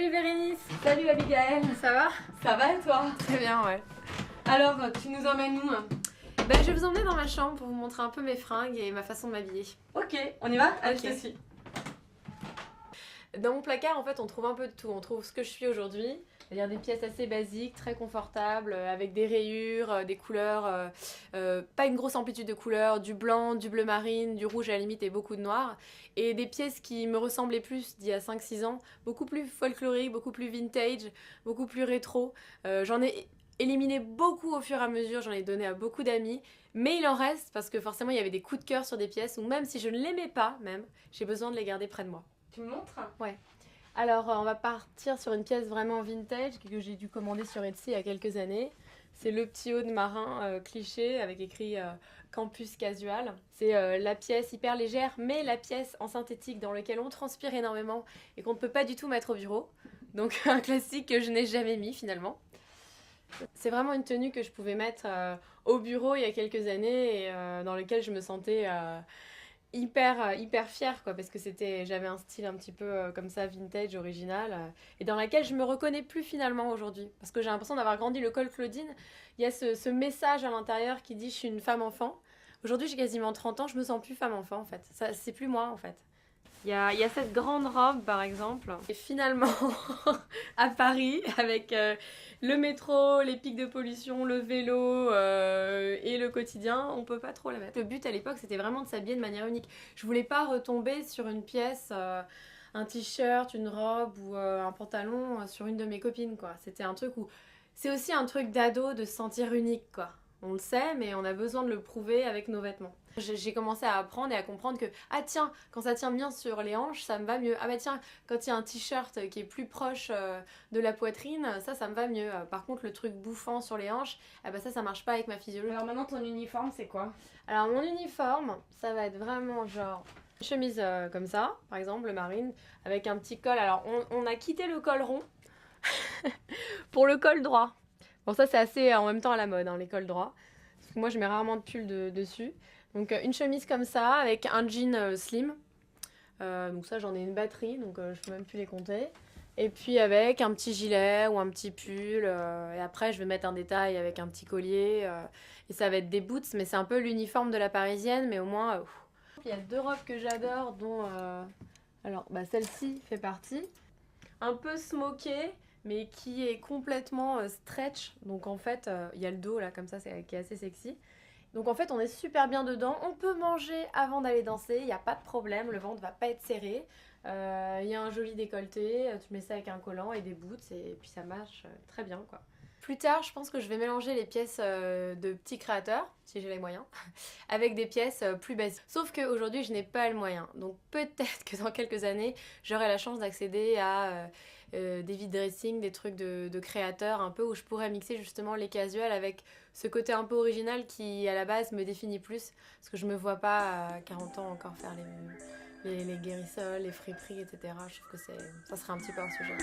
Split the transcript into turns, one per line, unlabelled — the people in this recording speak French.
Salut Bérénice.
Salut Abigail.
Ça va?
Ça va et toi?
Très bien, ouais.
Alors, tu nous emmènes où?
Ben, je vais vous emmener dans ma chambre pour vous montrer un peu mes fringues et ma façon de m'habiller.
Ok, on y va? Allez,
Ok.
je te suis.
Dans mon placard, en fait, on trouve un peu de tout. On trouve ce que je suis aujourd'hui, c'est-à-dire des pièces assez basiques, très confortables, avec des rayures, des couleurs, pas une grosse amplitude de couleurs, du blanc, du bleu marine, du rouge à la limite et beaucoup de noir. Et des pièces qui me ressemblaient plus d'il y a 5-6 ans, beaucoup plus folkloriques, beaucoup plus vintage, beaucoup plus rétro. J'en ai éliminé beaucoup au fur et à mesure, j'en ai donné à beaucoup d'amis, mais il en reste parce que forcément il y avait des coups de cœur sur des pièces où même si je ne l'aimais pas, même, j'ai besoin de les garder près de moi.
Tu me montres?
Ouais. Alors, on va partir sur une pièce vraiment vintage que j'ai dû commander sur Etsy il y a quelques années. C'est le petit haut de marin cliché avec écrit Campus Casual. C'est la pièce hyper légère, mais la pièce en synthétique dans laquelle on transpire énormément et qu'on ne peut pas du tout mettre au bureau. Donc, un classique que je n'ai jamais mis finalement. C'est vraiment une tenue que je pouvais mettre au bureau il y a quelques années et dans lequel je me sentais hyper fière quoi, parce que j'avais un style un petit peu comme ça vintage original et dans laquelle je me reconnais plus finalement aujourd'hui parce que j'ai l'impression d'avoir grandi le col Claudine. Il y a ce message à l'intérieur qui dit je suis une femme enfant. Aujourd'hui j'ai quasiment 30 ans, je me sens plus femme enfant en fait, ça c'est plus moi en fait. Il y a cette grande robe par exemple. Et finalement, à Paris, avec le métro, les pics de pollution, le vélo et le quotidien, on peut pas trop la mettre. Le but à l'époque, c'était vraiment de s'habiller de manière unique. Je voulais pas retomber sur une pièce, un t-shirt, une robe ou un pantalon sur une de mes copines, quoi. C'était un truc où... C'est aussi un truc d'ado de se sentir unique, quoi. On le sait, mais on a besoin de le prouver avec nos vêtements. J'ai commencé à apprendre et à comprendre que ah tiens, quand ça tient bien sur les hanches, ça me va mieux. Ah bah tiens, quand il y a un t-shirt qui est plus proche de la poitrine, ça me va mieux. Par contre, le truc bouffant sur les hanches, ah bah ça marche pas avec ma physiologie.
Alors maintenant, ton uniforme, c'est quoi?
Alors mon uniforme, ça va être vraiment genre une chemise comme ça, par exemple, le marine, avec un petit col. Alors on a quitté le col rond pour le col droit. Bon ça c'est assez en même temps à la mode, hein, les cols droits. Parce que moi je mets rarement de pull dessus. Donc une chemise comme ça, avec un jean slim. Donc ça j'en ai une batterie, donc je peux même plus les compter. Et puis avec un petit gilet ou un petit pull. Et après je vais mettre un détail avec un petit collier. Et ça va être des boots, mais c'est un peu l'uniforme de la parisienne, mais au moins... Il y a deux robes que j'adore, dont... Alors bah, celle-ci fait partie. Un peu smokée, mais qui est complètement stretch. Donc en fait, il y a le dos là comme ça, qui est assez sexy. Donc en fait, on est super bien dedans. On peut manger avant d'aller danser, il n'y a pas de problème, le ventre va pas être serré. Il y a un joli décolleté, tu mets ça avec un collant et des boots et puis ça marche très bien quoi. Plus tard, je pense que je vais mélanger les pièces de petits créateurs, si j'ai les moyens, avec des pièces plus basiques. Sauf qu'aujourd'hui, je n'ai pas le moyen. Donc peut-être que dans quelques années, j'aurai la chance d'accéder à des vide dressing, des trucs de créateurs un peu où je pourrais mixer justement les casuals avec ce côté un peu original qui à la base me définit plus. Parce que je me vois pas à 40 ans encore faire les guérissoles, les friperies, etc. Je trouve que ça serait un petit peu un sujet.